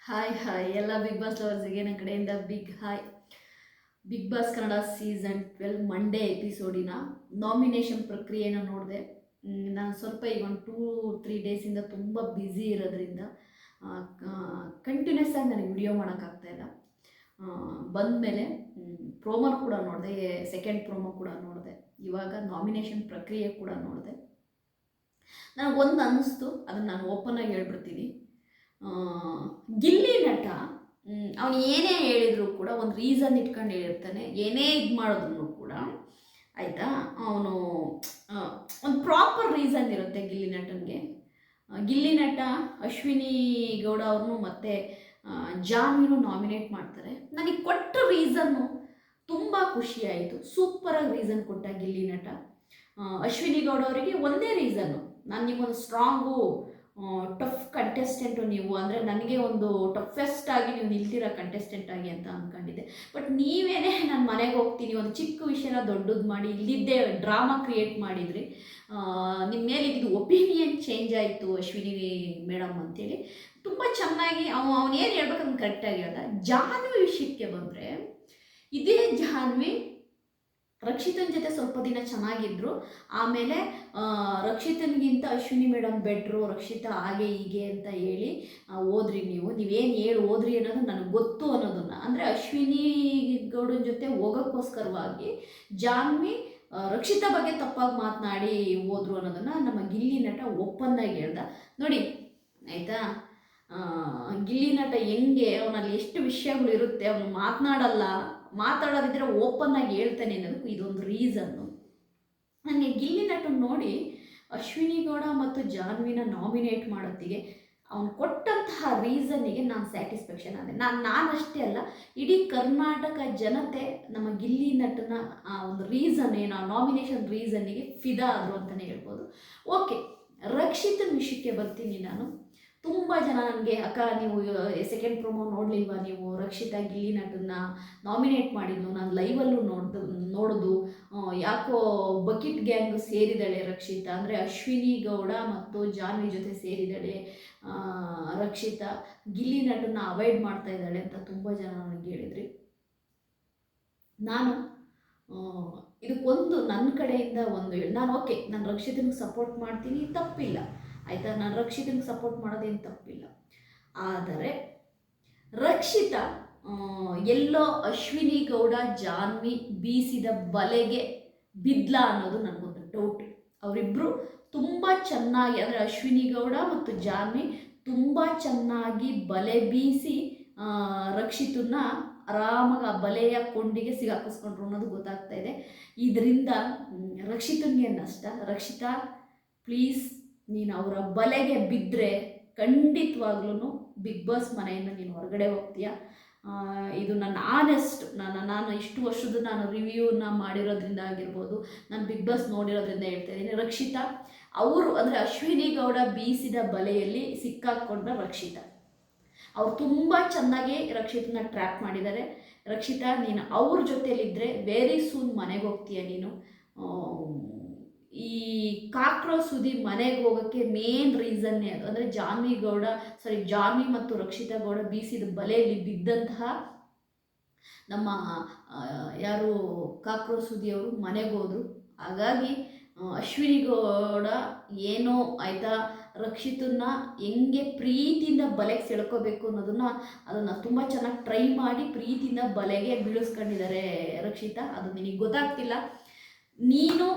Hi hi ಎಲ್ಲ big boss ಲವರ್ಸಿಗೆ ನನ್ನ ಕಡೆಯಿಂದ big hi. Big boss Kannada season 12 Monday ಎಪಿಸೋಡಿನ ನಾಮಿನೇಷನ್ ಪ್ರಕ್ರಿಯೆನ ನೋಡಿದೆ. ನಾನು ಸ್ವಲ್ಪ ಈಗ ಒಂದು 2-3 ಡೇಸಿಂದ ತುಂಬ ಬ್ಯುಸಿ ಇರೋದ್ರಿಂದ ಕಂಟಿನ್ಯೂಸ್ ಆಗಿ ನನಗೆ ವಿಡಿಯೋ ಮಾಡೋಕ್ಕಾಗ್ತಾಯಿಲ್ಲ. ಬಂದಮೇಲೆ ಪ್ರೋಮೋ ಕೂಡ ನೋಡಿದೆ, ಸೆಕೆಂಡ್ ಪ್ರೋಮೋ ಕೂಡ ನೋಡಿದೆ, ಇವಾಗ ನಾಮಿನೇಷನ್ ಪ್ರಕ್ರಿಯೆ ಕೂಡ ನೋಡಿದೆ. ನನಗೊಂದು ಅನ್ನಿಸ್ತು, ಅದನ್ನು ನಾನು ಓಪನ್ನಾಗಿ ಹೇಳ್ಬಿಡ್ತೀನಿ. ಗಿಲ್ಲಿ ನಟ ಅವನು ಏನೇ ಹೇಳಿದ್ರು ಕೂಡ ಒಂದು ರೀಸನ್ ಇಟ್ಕೊಂಡು ಹೇಳಿರ್ತಾನೆ. ಏನೇ ಇದು ಮಾಡಿದ್ರು ಕೂಡ ಆಯಿತಾ, ಅವನು ಒಂದು ಪ್ರಾಪರ್ ರೀಸನ್ ಇರುತ್ತೆ ಗಿಲ್ಲಿ ನಟನಿಗೆ. ಗಿಲ್ಲಿ ನಟ ಅಶ್ವಿನಿ ಗೌಡ ಅವ್ರನ್ನು ಮತ್ತು ಜಾನ್ವಿನೂ ನಾಮಿನೇಟ್ ಮಾಡ್ತಾರೆ. ನನಗೆ ಕೊಟ್ಟ ರೀಸನ್ನು ತುಂಬ ಖುಷಿಯಾಯಿತು. ಸೂಪರಾಗಿ ರೀಸನ್ ಕೊಟ್ಟ ಗಿಲ್ಲಿ ನಟ. ಅಶ್ವಿನಿ ಗೌಡ ಅವರಿಗೆ ಒಂದೇ ರೀಸನ್ನು, ನಾನು ನಿಮ್ಮೊಂದು ಸ್ಟ್ರಾಂಗು ಟಫ್ ಕಂಟೆಸ್ಟೆಂಟು ನೀವು, ಅಂದರೆ ನನಗೆ ಒಂದು ಟಫೆಸ್ಟ್ ಆಗಿ ನೀವು ನಿಲ್ತಿರೋ ಕಂಟೆಸ್ಟೆಂಟ್ ಆಗಿ ಅಂತ ಅಂದ್ಕೊಂಡಿದ್ದೆ. ಬಟ್ ನೀವೇನೇ ನಾನು ಮನೆಗೆ ಹೋಗ್ತೀನಿ ಒಂದು ಚಿಕ್ಕ ವಿಷಯನ ದೊಡ್ಡದು ಮಾಡಿ ಇಲ್ಲಿದ್ದೇ ಡ್ರಾಮಾ ಕ್ರಿಯೇಟ್ ಮಾಡಿದ್ರಿ. ನಿಮ್ಮ ಮೇಲೆ ಇದು ಒಪಿನಿಯನ್ ಚೇಂಜ್ ಆಯಿತು ಅಶ್ವಿನಿ ಮೇಡಮ್ ಅಂತೇಳಿ ತುಂಬ ಚೆನ್ನಾಗಿ ಅವನು ಏನು ಹೇಳ್ಬೇಕು ಅದನ್ನು ಕರೆಕ್ಟಾಗಿ ಹೇಳ್ದ. ಜಾನ್ವಿ ವಿಷಯಕ್ಕೆ ಬಂದರೆ, ಇದೇ ಜಾನ್ವಿ ರಕ್ಷಿತನ ಜೊತೆ ಸ್ವಲ್ಪ ದಿನ ಚೆನ್ನಾಗಿದ್ರು. ಆಮೇಲೆ ರಕ್ಷಿತನಿಗಿಂತ ಅಶ್ವಿನಿ ಮೇಡಮ್ ಬೆಟ್ರು, ರಕ್ಷಿತಾ ಹಾಗೆ ಹೀಗೆ ಅಂತ ಹೇಳಿ ಓದ್ರಿ ನೀವೇನು ಹೇಳಿ ಓದ್ರಿ ಅನ್ನೋದು ನನಗೆ ಗೊತ್ತು ಅನ್ನೋದನ್ನು, ಅಂದರೆ ಅಶ್ವಿನಿ ಗೌಡನ ಜೊತೆ ಹೋಗೋಕ್ಕೋಸ್ಕರವಾಗಿ ಜಾನ್ವಿ ರಕ್ಷಿತಾ ಬಗ್ಗೆ ತಪ್ಪಾಗಿ ಮಾತನಾಡಿ ಹೋದ್ರು ಅನ್ನೋದನ್ನು ನಮ್ಮ ಗಿಲ್ಲಿ ನಟ ಓಪನ್ನಾಗಿ ಹೇಳ್ದ. ನೋಡಿ ಆಯಿತಾ, ಗಿಲ್ಲಿ ನಟ ಹೆಂಗೆ ಅವನಲ್ಲಿ ಎಷ್ಟು ವಿಷಯಗಳು ಇರುತ್ತೆ, ಅವನು ಮಾತಾಡೋದಿದ್ರೆ ಓಪನ್ನಾಗಿ ಹೇಳ್ತಾನೆ ಅನ್ನೋದಕ್ಕೂ ಇದೊಂದು ರೀಸನ್ನು. ನನಗೆ ಗಿಲ್ಲಿ ನಟನ ನೋಡಿ ಅಶ್ವಿನಿ ಗೌಡ ಮತ್ತು ಜಾನ್ವಿನ ನಾಮಿನೇಟ್ ಮಾಡೋತ್ತಿಗೆ ಅವನು ಕೊಟ್ಟಂತಹ ರೀಸನ್ನಿಗೆ ನಾನು ಸ್ಯಾಟಿಸ್ಫ್ಯಾಕ್ಷನ್ ಆದೆ. ನಾನಷ್ಟೇ ಅಲ್ಲ, ಇಡೀ ಕರ್ನಾಟಕ ಜನತೆ ನಮ್ಮ ಗಿಲ್ಲಿ ನಟನ ಒಂದು ರೀಸನ್ ಏನು, ನಾಮಿನೇಷನ್ ರೀಸನ್ನಿಗೆ ಫಿದಾ ಆದರು ಅಂತಲೇ ಹೇಳ್ಬೋದು. ಓಕೆ, ರಕ್ಷಿತನ ವಿಷಯಕ್ಕೆ ಬರ್ತೀನಿ ನಾನು. ತುಂಬ ಜನ ನನಗೆ, ಅಕ್ಕ ನೀವು ಸೆಕೆಂಡ್ ಪ್ರೋಮೋ ನೋಡಲಿಲ್ವಾ, ನೀವು ರಕ್ಷಿತಾ ಗಿಲ್ಲಿ ನಟನ್ನ ನಾಮಿನೇಟ್ ಮಾಡಿದ್ನು, ನಾನು ಲೈವಲ್ಲೂ ನೋಡೋದು, ಯಾಕೋ ಬಕೆಟ್ ಗ್ಯಾಂಗ್ ಸೇರಿದಾಳೆ ರಕ್ಷಿತಾ, ಅಂದರೆ ಅಶ್ವಿನಿ ಗೌಡ ಮತ್ತು ಜಾನ್ವಿ ಜೊತೆ ಸೇರಿದಾಳೆ ರಕ್ಷಿತಾ, ಗಿಲ್ಲಿ ನಟನ್ನ ಅವಾಯ್ಡ್ ಮಾಡ್ತಾ ಇದ್ದಾಳೆ ಅಂತ ತುಂಬ ಜನ ನನಗೆ ಹೇಳಿದ್ರಿ. ನಾನು ಇದಕ್ಕೊಂದು ನನ್ನ ಕಡೆಯಿಂದ ಒಂದು ನಾನು ಓಕೆ, ನಾನು ರಕ್ಷಿತನಿಗೆ ಸಪೋರ್ಟ್ ಮಾಡ್ತೀನಿ, ತಪ್ಪಿಲ್ಲ ಆಯಿತಾ, ನಾನು ರಕ್ಷಿತನಿಗೆ ಸಪೋರ್ಟ್ ಮಾಡೋದೇನು ತಪ್ಪಿಲ್ಲ. ಆದರೆ ರಕ್ಷಿತಾ ಎಲ್ಲೋ ಅಶ್ವಿನಿ ಗೌಡ ಜಾನ್ವಿ ಬೀಸಿದ ಬಲೆಗೆ ಬಿದ್ಲ ಅನ್ನೋದು ನನಗೊಂದು ಡೌಟ್. ಅವರಿಬ್ಬರು ತುಂಬ ಚೆನ್ನಾಗಿ, ಅಂದರೆ ಅಶ್ವಿನಿ ಗೌಡ ಮತ್ತು ಜಾನ್ವಿ ತುಂಬ ಚೆನ್ನಾಗಿ ಬಲೆ ಬೀಸಿ ರಕ್ಷಿತನ್ನ ಆರಾಮಾಗಿ ಆ ಬಲೆಯ ಕೊಂಡಿಗೆ ಸಿಗಾಕಿಸ್ಕೊಂಡ್ರು ಅನ್ನೋದು ಗೊತ್ತಾಗ್ತಾ ಇದೆ. ಇದರಿಂದ ರಕ್ಷಿತನಿಗೆ ನಷ್ಟ. ರಕ್ಷಿತಾ ಪ್ಲೀಸ್, ನೀನು ಅವರ ಬಲೆಗೆ ಬಿದ್ದರೆ ಖಂಡಿತವಾಗ್ಲೂ ಬಿಗ್ ಬಾಸ್ ಮನೆಯಿಂದ ನೀನು ಹೊರಗಡೆ ಹೋಗ್ತೀಯ. ಇದು ನನ್ನ ಆನೆಸ್ಟ್, ನಾನು ಇಷ್ಟು ವರ್ಷದ ನಾನು ರಿವ್ಯೂನ ಮಾಡಿರೋದ್ರಿಂದ ಆಗಿರ್ಬೋದು, ನಾನು ಬಿಗ್ ಬಾಸ್ ನೋಡಿರೋದ್ರಿಂದ ಹೇಳ್ತಾ ಇದ್ದೀನಿ. ರಕ್ಷಿತಾ ಅವರು, ಅಂದರೆ ಅಶ್ವಿನಿ ಗೌಡ ಬೀಸಿದ ಬಲೆಯಲ್ಲಿ ಸಿಕ್ಕಾಕೊಂಡ ರಕ್ಷಿತಾ, ಅವ್ರು ತುಂಬ ಚೆನ್ನಾಗಿ ರಕ್ಷಿತನ ಟ್ರ್ಯಾಪ್ ಮಾಡಿದ್ದಾರೆ. ರಕ್ಷಿತಾ, ನೀನು ಅವ್ರ ಜೊತೆಲಿದ್ದರೆ ವೆರಿ ಸೂನ್ ಮನೆಗೆ ಹೋಗ್ತೀಯ ನೀನು. ಈ ಕಾಕ್ರೋಚ್ ಸುದಿ ಮನೆಗೆ ಹೋಗೋಕ್ಕೆ ಮೇನ್ ರೀಸನ್ನೇ ಅದು. ಅಂದರೆ ಜಾನ್ವಿ ಮತ್ತು ರಕ್ಷಿತಾ ಗೌಡ ಬೀಸಿದ ಬಲೆಯಲ್ಲಿ ಬಿದ್ದಂತಹ ನಮ್ಮ ಯಾರು ಕಾಕ್ರೋಚ್ ಸುದಿ ಅವರು ಮನೆಗೆ ಹೋದರು. ಹಾಗಾಗಿ ಅಶ್ವಿನಿ ಗೌಡ ಏನೋ ಆಯಿತಾ, ರಕ್ಷಿತನ್ನ ಹೆಂಗೆ ಪ್ರೀತಿಯಿಂದ ಬಲೆಗೆ ಸೆಳ್ಕೋಬೇಕು ಅದನ್ನು ತುಂಬ ಚೆನ್ನಾಗಿ ಟ್ರೈ ಮಾಡಿ ಪ್ರೀತಿಯಿಂದ ಬಲೆಗೆ ಬೀಳಿಸ್ಕೊಂಡಿದ್ದಾರೆ ರಕ್ಷಿತಾ. ಅದು ನಿನಗೆ ಗೊತ್ತಾಗ್ತಿಲ್ಲ. ನೀನು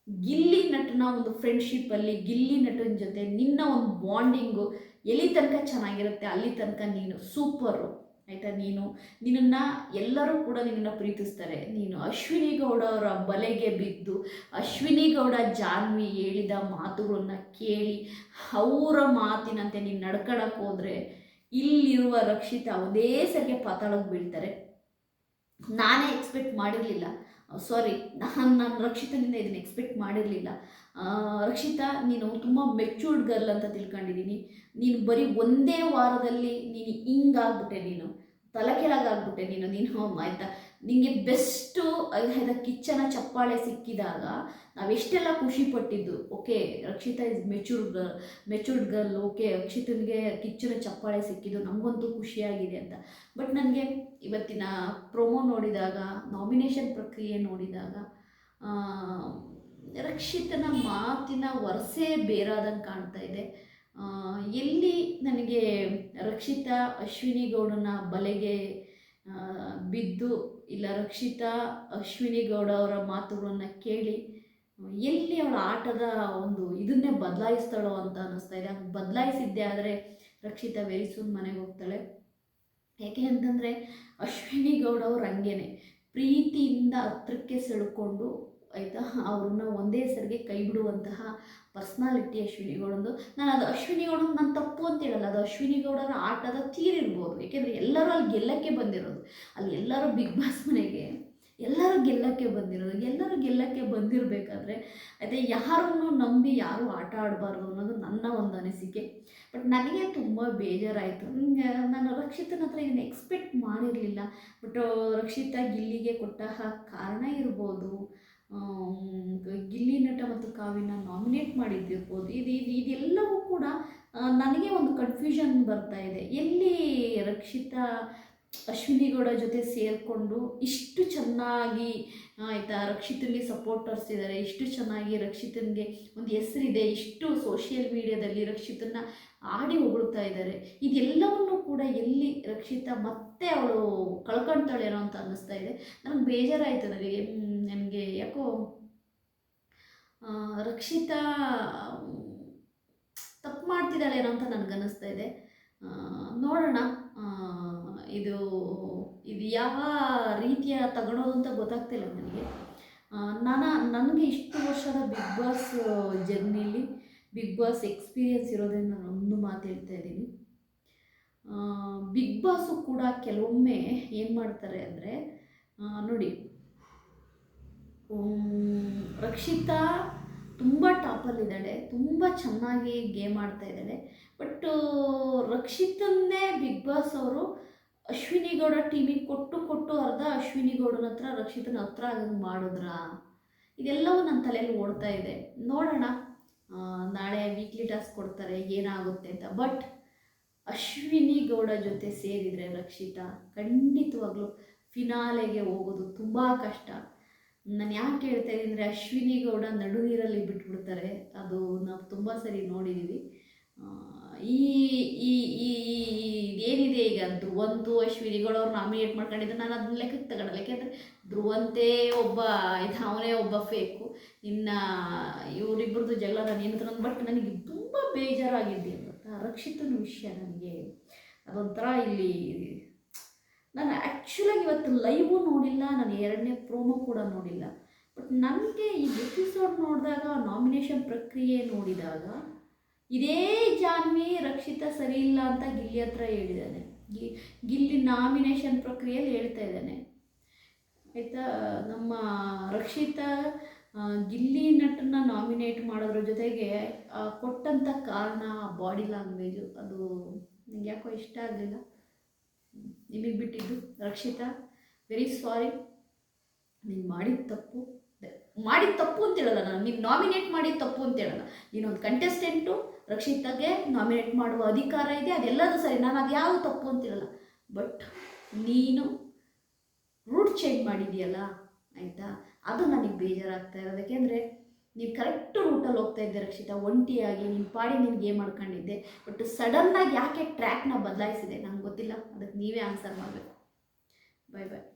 ಗಿಲ್ಲಿ ನಟನ ಒಂದು ಫ್ರೆಂಡ್ಶಿಪ್ಪಲ್ಲಿ ಗಿಲ್ಲಿ ನಟನ ಜೊತೆ ನಿನ್ನ ಒಂದು ಬಾಂಡಿಂಗು ಎಲ್ಲಿ ತನಕ ಚೆನ್ನಾಗಿರುತ್ತೆ ಅಲ್ಲಿ ತನಕ ನೀನು ಸೂಪರು ಆಯಿತಾ. ನಿನ್ನನ್ನು ಎಲ್ಲರೂ ಕೂಡ ನಿನ್ನನ್ನು ಪ್ರೀತಿಸ್ತಾರೆ. ನೀನು ಅಶ್ವಿನಿ ಗೌಡ ಅವರ ಬಲೆಗೆ ಬಿದ್ದು ಅಶ್ವಿನಿ ಗೌಡ ಜಾನ್ವಿ ಹೇಳಿದ ಮಾತುಗಳನ್ನ ಕೇಳಿ ಅವರ ಮಾತಿನಂತೆ ನೀನು ನಡ್ಕೊಳಕ್ಕೆ ಹೋದರೆ ಇಲ್ಲಿರುವ ರಕ್ಷಿತಾ ಒಂದೇ ಸರಿಗೆ ಪಾತಾಳಕ್ಕೆ ಬೀಳ್ತಾರೆ. ನಾನೇ ಎಕ್ಸ್ಪೆಕ್ಟ್ ಮಾಡಿರಲಿಲ್ಲ, ಸಾರಿ, ನಾನು ರಕ್ಷಿತನಿಂದ ಇದನ್ನು ಎಕ್ಸ್ಪೆಕ್ಟ್ ಮಾಡಿರಲಿಲ್ಲ. ರಕ್ಷಿತಾ, ನೀನು ತುಂಬ ಮೆಚ್ಯೂರ್ಡ್ ಗರ್ಲ್ ಅಂತ ತಿಳ್ಕೊಂಡಿದ್ದೀನಿ. ನೀನು ಬರೀ ಒಂದೇ ವಾರದಲ್ಲಿ ನೀನು ಹಿಂಗಾಗ್ಬಿಟ್ಟೆ, ನೀನು ತಲೆ ಕೆಳಗಾಗ್ಬಿಟ್ಟೆ ನೀನು ಆಯಿತಾ. ನಿಮಗೆ ಬೆಸ್ಟು ಕಿಚ್ಚನ ಚಪ್ಪಾಳೆ ಸಿಕ್ಕಿದಾಗ ನಾವೆಷ್ಟೆಲ್ಲ ಖುಷಿ ಪಟ್ಟಿದ್ದು. Okay, Rakshita is matured girl, okay ರಕ್ಷಿತನಿಗೆ ಕಿಚ್ಚನ ಚಪ್ಪಾಳೆ ಸಿಕ್ಕಿದ್ದು ನಮಗಂತೂ ಖುಷಿಯಾಗಿದೆ ಅಂತ. ಬಟ್ ನನಗೆ ಇವತ್ತಿನ ಪ್ರೊಮೋ ನೋಡಿದಾಗ, ನಾಮಿನೇಷನ್ ಪ್ರಕ್ರಿಯೆ ನೋಡಿದಾಗ ರಕ್ಷಿತನ ಮಾತಿನ ವರಸೆ ಬೇರಾದಂಗೆ ಕಾಣ್ತಾ ಇದೆ. ಎಲ್ಲಿ ನನಗೆ ರಕ್ಷಿತಾ ಅಶ್ವಿನಿ ಗೌಡನ ಬಲೆಗೆ ಬಿದ್ದು, ಇಲ್ಲ ರಕ್ಷಿತಾ ಅಶ್ವಿನಿ ಗೌಡ ಅವರ ಮಾತುಗಳನ್ನು ಕೇಳಿ ಎಲ್ಲಿ ಅವಳ ಆಟದ ಒಂದು ಇದನ್ನೇ ಬದಲಾಯಿಸ್ತಾಳೋ ಅಂತ ಅನ್ನಿಸ್ತಾ ಇದೆ. ಹಂಗೆ ಬದಲಾಯಿಸಿದ್ದೆ ಆದರೆ ರಕ್ಷಿತಾ ವೆರಿ ಸೂನ್ ಮನೆಗೆ ಹೋಗ್ತಾಳೆ. ಯಾಕೆ ಅಂತಂದರೆ ಅಶ್ವಿನಿ ಗೌಡ ಅವ್ರು ಹಂಗೇನೆ ಪ್ರೀತಿಯಿಂದ ಹತ್ರಕ್ಕೆ ಸೆಳ್ಕೊಂಡು ಆಯಿತಾ ಅವ್ರನ್ನ ಒಂದೇ ಸರಿಗೆ ಕೈ ಬಿಡುವಂತಹ ಪರ್ಸ್ನಾಲಿಟಿ ಅಶ್ವಿನಿ ಗೌಡಂದು. ನಾನು ಅದು ಅಶ್ವಿನಿ ಗೌಡನ ನಾನು ತಪ್ಪು ಅಂತ ಹೇಳಲ್ಲ, ಅದು ಅಶ್ವಿನಿ ಗೌಡರ ಆಟದ ತೀರಿರ್ಬೋದು. ಏಕೆಂದರೆ ಎಲ್ಲರೂ ಅಲ್ಲಿ ಗೆಲ್ಲಕ್ಕೆ ಬಂದಿರೋದು, ಅಲ್ಲಿ ಎಲ್ಲರೂ ಬಿಗ್ ಬಾಸ್ ಮನೆಗೆ ಎಲ್ಲರೂ ಗೆಲ್ಲಕ್ಕೆ ಬಂದಿರಬೇಕಾದ್ರೆ ಅದೇ ಯಾರನ್ನು ನಂಬಿ ಯಾರೂ ಆಟ ಆಡಬಾರ್ದು ಅನ್ನೋದು ನನ್ನ ಒಂದು ಅನಿಸಿಕೆ. ಬಟ್ ನನಗೆ ತುಂಬ ಬೇಜಾರಾಯಿತು. ನಾನು ರಕ್ಷಿತನ ಹತ್ರ ಇದನ್ನು ಎಕ್ಸ್ಪೆಕ್ಟ್ ಮಾಡಿರಲಿಲ್ಲ. ಬಟ್ ರಕ್ಷಿತಾ ಗಿಲ್ಲಿಗೆ ಕೊಟ್ಟ ಕಾರಣ ಇರ್ಬೋದು, ಗಿಲ್ಲಿ ನಟ ಮತ್ತು ಕಾವ್ಯನ ನಾಮಿನೇಟ್ ಮಾಡಿದ್ದಿರ್ಬೋದು, ಇದೆಲ್ಲವೂ ಕೂಡ ನನಗೆ ಒಂದು ಕನ್ಫ್ಯೂಷನ್ ಬರ್ತಾ ಇದೆ. ಎಲ್ಲಿ ರಕ್ಷಿತಾ ಅಶ್ವಿನಿ ಗೌಡ ಜೊತೆ ಸೇರಿಕೊಂಡು ಇಷ್ಟು ಚೆನ್ನಾಗಿ ಆಯಿತಾ ರಕ್ಷಿತನಿಗೆ ಸಪೋರ್ಟರ್ಸ್ ಇದ್ದಾರೆ, ಇಷ್ಟು ಚೆನ್ನಾಗಿ ರಕ್ಷಿತನಿಗೆ ಒಂದು ಹೆಸರಿದೆ, ಇಷ್ಟು ಸೋಷಿಯಲ್ ಮೀಡಿಯಾದಲ್ಲಿ ರಕ್ಷಿತನ ಆಡಿ ಹೊಗಳ್ತಾ ಇದ್ದಾರೆ. ಇದೆಲ್ಲವನ್ನೂ ಕೂಡ ಎಲ್ಲಿ ರಕ್ಷಿತಾ ಮತ್ತೆ ಅವಳು ಕಳ್ಕೊಳ್ತಾಳೇನೋ ಅಂತ ಅನ್ನಿಸ್ತಾ ಇದೆ. ನನಗೆ ಬೇಜಾರಾಯಿತು. ನನಗೆ ಯಾಕೋ ರಕ್ಷಿತಾ ತಪ್ಪು ಮಾಡ್ತಿದ್ದಾಳೇನೋ ಅಂತ ನನಗನ್ನಿಸ್ತಾ ಇದೆ. ನೋಡೋಣ ಇದು ಯಾವ ರೀತಿಯ ತಗೊಳೋದು ಅಂತ ಗೊತ್ತಾಗ್ತಿಲ್ಲ ನನಗೆ. ನನಗೆ ಇಷ್ಟು ವರ್ಷದ ಬಿಗ್ ಬಾಸ್ ಜರ್ನಿಲಿ ಬಿಗ್ ಬಾಸ್ ಎಕ್ಸ್ಪೀರಿಯನ್ಸ್ ಇರೋದ್ರಿಂದ ನಾನು ಒಂದು ಮಾತು ಹೇಳ್ತಾ ಇದ್ದೀನಿ. ಬಿಗ್ ಬಾಸು ಕೂಡ ಕೆಲವೊಮ್ಮೆ ಏನು ಮಾಡ್ತಾರೆ ಅಂದರೆ ನೋಡಿ, ರಕ್ಷಿತಾ ತುಂಬ ಟಾಪಲ್ಲಿದ್ದಾಳೆ, ತುಂಬ ಚೆನ್ನಾಗಿ ಗೇಮ್ ಆಡ್ತಾ ಇದ್ದಾಳೆ. ಬಟ್ ರಕ್ಷಿತನ್ನೇ ಬಿಗ್ ಬಾಸ್ ಅವರು ಅಶ್ವಿನಿ ಗೌಡ ಟೀಮಿಗೆ ಕೊಟ್ಟು ಅರ್ಧ ಅಶ್ವಿನಿ ಗೌಡನ ಹತ್ರ ರಕ್ಷಿತನ ಹತ್ರ ಆಗಂಗೆ ಮಾಡಿದ್ರಾ? ಇದೆಲ್ಲವೂ ನನ್ನ ತಲೆಯಲ್ಲಿ ಓಡ್ತಾ ಇದೆ. ನೋಡೋಣ, ನಾಳೆ ವೀಕ್ಲಿ ಟಾಸ್ಕ್ ಕೊಡ್ತಾರೆ ಏನಾಗುತ್ತೆ ಅಂತ. ಬಟ್ ಅಶ್ವಿನಿ ಗೌಡ ಜೊತೆ ಸೇರಿದರೆ ರಕ್ಷಿತಾ ಖಂಡಿತವಾಗ್ಲೂ ಫಿನಾಲೆಗೆ ಹೋಗೋದು ತುಂಬ ಕಷ್ಟ. ನಾನು ಯಾಕೆ ಹೇಳ್ತಾ ಇದ್ದೀನಿ ಅಂದರೆ ಅಶ್ವಿನಿ ಗೌಡ ನಡು ನೀರಲ್ಲಿ ಬಿಟ್ಬಿಡ್ತಾರೆ, ಅದು ನಾವು ತುಂಬ ಸರಿ ನೋಡಿದ್ದೀವಿ. ಏನಿದೆ ಈಗ ಧ್ರುವಂತು ಅಶ್ವಿನಿ ಗೌಡ ಅವ್ರು ನಾಮಿನೇಟ್ ಮಾಡ್ಕೊಂಡಿದ್ದು ನಾನು ಅದನ್ನ ಲೆಕ್ಕಕ್ಕೆ ತಗೊಳ್ಳಲ್ಲ. ಯಾಕೆಂದರೆ ಧ್ರುವಂತೆ ಒಬ್ಬ ಅವನೇ ಒಬ್ಬ ಫೇಕು, ಇನ್ನು ಇವರಿಬ್ಬರದ್ದು ಜಗಳ ನಾನು ಏನು. ಬಟ್ ನನಗೆ ತುಂಬ ಬೇಜಾರಾಗಿದ್ದೆ ಗೊತ್ತಾ ರಕ್ಷಿತನ ವಿಷಯ. ನನಗೆ ಅದೊಂಥರ ಇಲ್ಲಿ ನಾನು ಆ್ಯಕ್ಚುಲಾಗಿ ಇವತ್ತು ಲೈವು ನೋಡಿಲ್ಲ, ನಾನು 2ನೇ ಪ್ರೋಮೋ ಕೂಡ ನೋಡಿಲ್ಲ. ಬಟ್ ನನಗೆ ಈ ಎಪಿಸೋಡ್ ನೋಡಿದಾಗ, ನಾಮಿನೇಷನ್ ಪ್ರಕ್ರಿಯೆ ನೋಡಿದಾಗ ಇದೇ ಜಾನ್ವಿ ರಕ್ಷಿತಾ ಸರಿ ಇಲ್ಲ ಅಂತ ಗಿಲ್ಲಿ ಹತ್ರ ಹೇಳಿದ್ದಾನೆ. ಗಿಲ್ಲಿ ನಾಮಿನೇಷನ್ ಪ್ರಕ್ರಿಯೆಯಲ್ಲಿ ಹೇಳ್ತಾ ಇದ್ದಾನೆ ಆಯಿತಾ. ನಮ್ಮ ರಕ್ಷಿತಾ ಗಿಲ್ಲಿ ನಟನ್ನ ನಾಮಿನೇಟ್ ಮಾಡೋದ್ರ ಜೊತೆಗೆ ಕೊಟ್ಟಂಥ ಕಾರಣ ಬಾಡಿ ಲ್ಯಾಂಗ್ವೇಜು ಅದು ನನಗೆ ಯಾಕೋ ಇಷ್ಟ ಆಗಲಿಲ್ಲ. ನಿಮಗೆ ಬಿಟ್ಟಿದ್ದು ರಕ್ಷಿತಾ, ವೆರಿ ಸಾರಿ. ನೀನು ಮಾಡಿದ ತಪ್ಪು ಅಂತ ಹೇಳಲ್ಲ ನಾನು, ನೀನು ನಾಮಿನೇಟ್ ಮಾಡಿದ ತಪ್ಪು ಅಂತ ಹೇಳಲ್ಲ. ನೀನೊಂದು ಕಂಟೆಸ್ಟೆಂಟು, ರಕ್ಷಿತಾಗೆ ನಾಮಿನೇಟ್ ಮಾಡುವ ಅಧಿಕಾರ ಇದೆ, ಅದೆಲ್ಲದೂ ಸರಿ, ನಾನು ಅದು ಯಾವುದು ತಪ್ಪು ಅಂತ ಹೇಳಲ್ಲ. ಬಟ್ ನೀನು ರೂಟ್ ಚೇಂಜ್ ಮಾಡಿದೆಯಲ್ಲ ಆಯಿತಾ, ಅದು ನನಗೆ ಬೇಜಾರಾಗ್ತಾ ಇರೋದು. ಯಾಕೆಂದರೆ ನೀವು ಕರೆಕ್ಟು ರೂಟಲ್ಲಿ ಹೋಗ್ತಾ ಇದ್ದೆ ರಕ್ಷಿತಾ, ಒಂಟಿಯಾಗಿ ನಿಮ್ಮ ಪಾಡಿ ನೀನು ಗೇಮ್ ಮಾಡ್ಕೊಂಡಿದ್ದೆ. ಬಟ್ ಸಡನ್ನಾಗಿ ಯಾಕೆ ಟ್ರ್ಯಾಕ್ನ ಬದಲಾಯಿಸಿದೆ ನಂಗೆ ಗೊತ್ತಿಲ್ಲ, ಅದಕ್ಕೆ ನೀವೇ ಆನ್ಸರ್ ಮಾಡಬೇಕು. ಬಾಯ್ ಬಾಯ್.